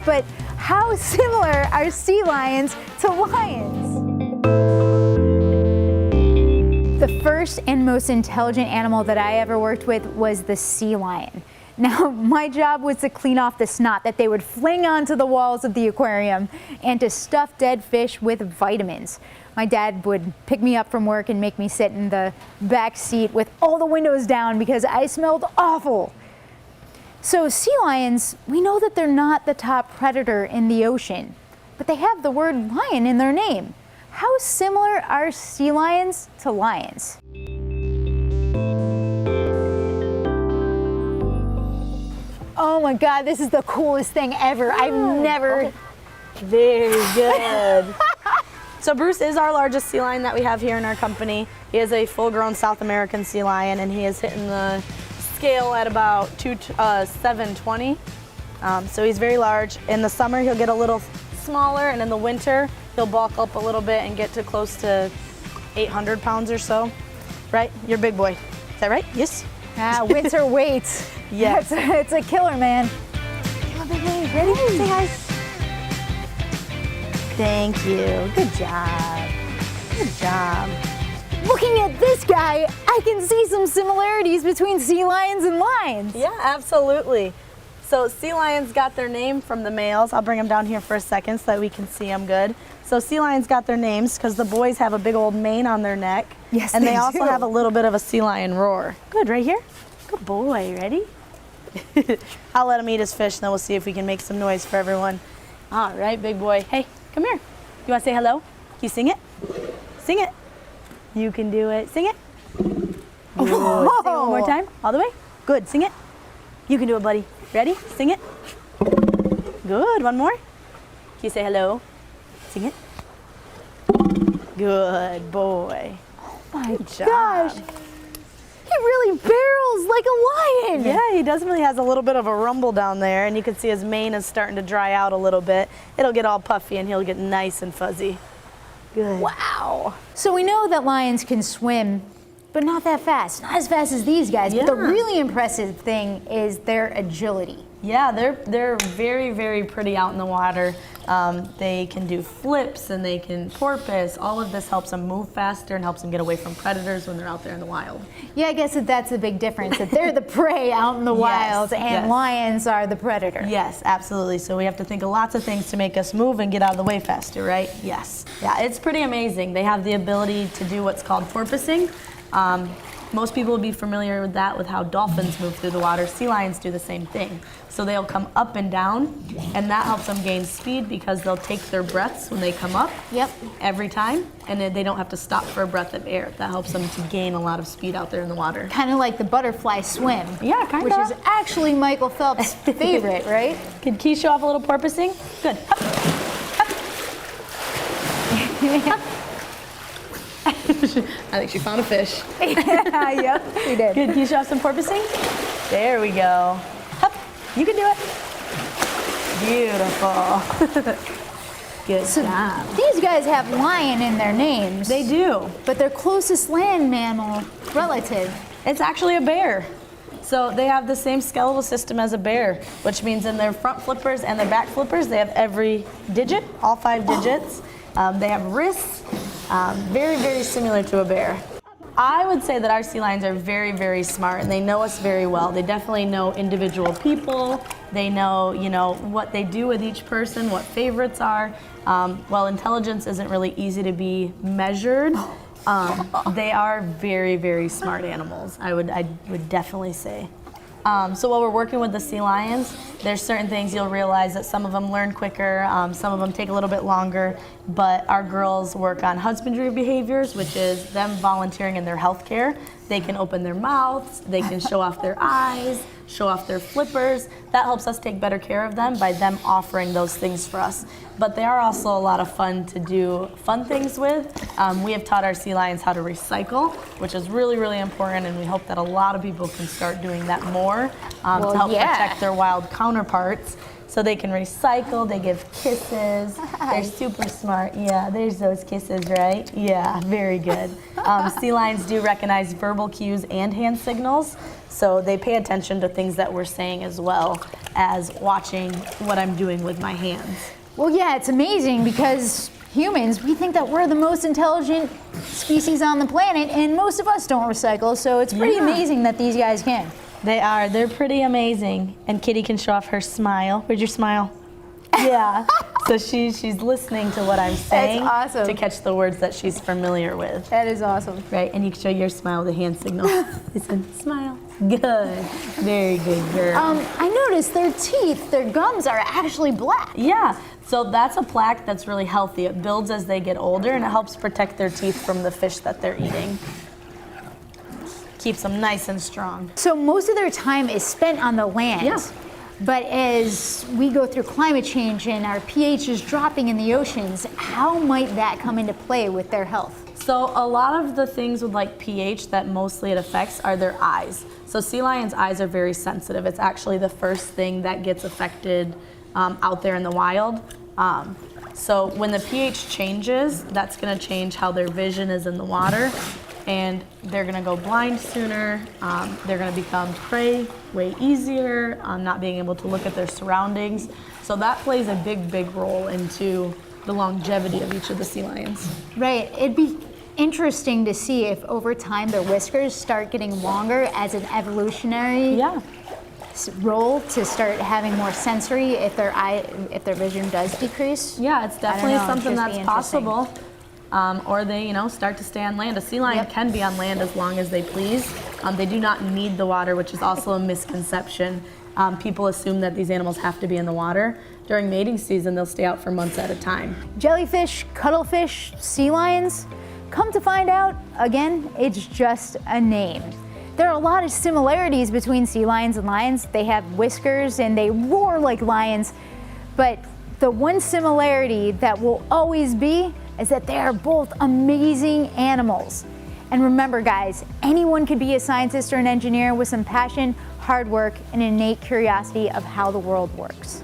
but how similar are sea lions to lions? The first and most intelligent animal that I ever worked with was the sea lion. Now, my job was to clean off the snot that they would fling onto the walls of the aquarium and to stuff dead fish with vitamins. My dad would pick me up from work and make me sit in the back seat with all the windows down because I smelled awful. So sea lions, we know that they're not the top predator in the ocean, but they have the word lion in their name. How similar are sea lions to lions? Oh my God, this is the coolest thing ever. I've never... Very good. So Bruce is our largest sea lion that we have here in our company. He is a full-grown South American sea lion, and he is hitting the scale at about 720. So he's very large. In the summer, he'll get a little smaller, and in the winter, he'll bulk up a little bit and get to close to 800 pounds or so. Right? You're a big boy. Is that right? Yes? Winter weights. Yes. It's a killer, man. Come on, big boy. Ready? Say hi. Thank you. Good job. Good job. Looking at this guy, I can see some similarities between sea lions and lions. Yeah, absolutely. So sea lions got their name from the males. I'll bring them down here for a second so that we can see them good. So sea lions got their names because the boys have a big old mane on their neck. Yes, and they also have a little bit of a sea lion roar. Good, right here. Good boy, ready? I'll let him eat his fish and then we'll see if we can make some noise for everyone. All right, big boy. Hey, come here. You want to say hello? Can you sing it? Sing it. You can do it. Sing it. Good. Sing it one more time. All the way. Good. Sing it. You can do it, buddy. Ready? Sing it. Good. One more. Can you say hello? Sing it. Good boy. Oh my gosh. He really barrels like a lion. Yeah, he definitely has a little bit of a rumble down there, and you can see his mane is starting to dry out a little bit. It'll get all puffy and he'll get nice and fuzzy. Good. Wow. So we know that lions can swim, but not that fast. Not as fast as these guys. Yeah. But the really impressive thing is their agility. Yeah, they're very, very pretty out in the water. They can do flips and they can porpoise. All of this helps them move faster and helps them get away from predators when they're out there in the wild. Yeah, I guess that's the big difference, that they're the prey out in the wild and lions are the predator. Yes, absolutely. So we have to think of lots of things to make us move and get out of the way faster, right? Yes. Yeah, it's pretty amazing. They have the ability to do what's called porpoising. Most people will be familiar with that, with how dolphins move through the water. Sea lions do the same thing. So they'll come up and down, and that helps them gain speed because they'll take their breaths when they come up. Yep. Every time, and then they don't have to stop for a breath of air. That helps them to gain a lot of speed out there in the water. Kind of like the butterfly swim. Yeah, kind of. Which is actually Michael Phelps' favorite, right? Can Key show off a little porpoising? Good. Hup. Hup. I think she found a fish. Yep, she did. Good. Can you show off some porpoising? There we go. Hup. You can do it. Beautiful. Good job. These guys have lion in their names. They do. But their closest land mammal relative. It's actually a bear. So they have the same skeletal system as a bear, which means in their front flippers and their back flippers, they have every digit, all 5 digits. They have wrists, very, very similar to a bear. I would say that our sea lions are very, very smart, and they know us very well. They definitely know individual people. They know, what they do with each person, what favorites are. While intelligence isn't really easy to be measured, they are very, very smart animals, I would definitely say. So while we're working with the sea lions, there's certain things you'll realize that some of them learn quicker, some of them take a little bit longer, but our girls work on husbandry behaviors, which is them volunteering in their health care. They can open their mouths, they can show off their eyes, show off their flippers. That helps us take better care of them by them offering those things for us. But they are also a lot of fun to do fun things with. We have taught our sea lions how to recycle, which is really, really important, and we hope that a lot of people can start doing that more to help protect their wild counterparts. So they can recycle, they give kisses, they're super smart. Yeah, there's those kisses, right? Yeah, very good. Sea lions do recognize verbal cues and hand signals, so they pay attention to things that we're saying as well. as watching what I'm doing with my hands. Well, yeah, it's amazing because humans, we think that we're the most intelligent species on the planet, and most of us don't recycle, so it's pretty amazing that these guys can. They're pretty amazing. And Kitty can show off her smile. Where's your smile? Yeah. So she's listening to what I'm saying. That's awesome. To catch the words that she's familiar with. That is awesome. Right, and you can show your smile with a hand signal. Listen, smile. Good. Very good, girl. I noticed their teeth, their gums are actually black. Yeah, so that's a plaque that's really healthy. It builds as they get older, and it helps protect their teeth from the fish that they're eating. Keeps them nice and strong. So most of their time is spent on the land. Yeah. But as we go through climate change and our pH is dropping in the oceans, how might that come into play with their health? So a lot of the things with like pH that mostly it affects are their eyes. So sea lions' eyes are very sensitive. It's actually the first thing that gets affected out there in the wild. So when the pH changes, that's gonna change how their vision is in the water, and they're gonna go blind sooner. They're gonna become prey way easier, not being able to look at their surroundings. So that plays a big role into the longevity of each of the sea lions. Right, it'd be interesting to see if over time their whiskers start getting longer as an evolutionary role to start having more sensory if their vision does decrease. Yeah, it's definitely something just that's be possible. Or they, start to stay on land. A sea lion can be on land as long as they please. They do not need the water, which is also a misconception. People assume that these animals have to be in the water. During mating season, they'll stay out for months at a time. Jellyfish, cuttlefish, sea lions, come to find out, again, it's just a name. There are a lot of similarities between sea lions and lions. They have whiskers and they roar like lions, but the one similarity that will always be is that they are both amazing animals. And remember guys, anyone could be a scientist or an engineer with some passion, hard work, and innate curiosity of how the world works.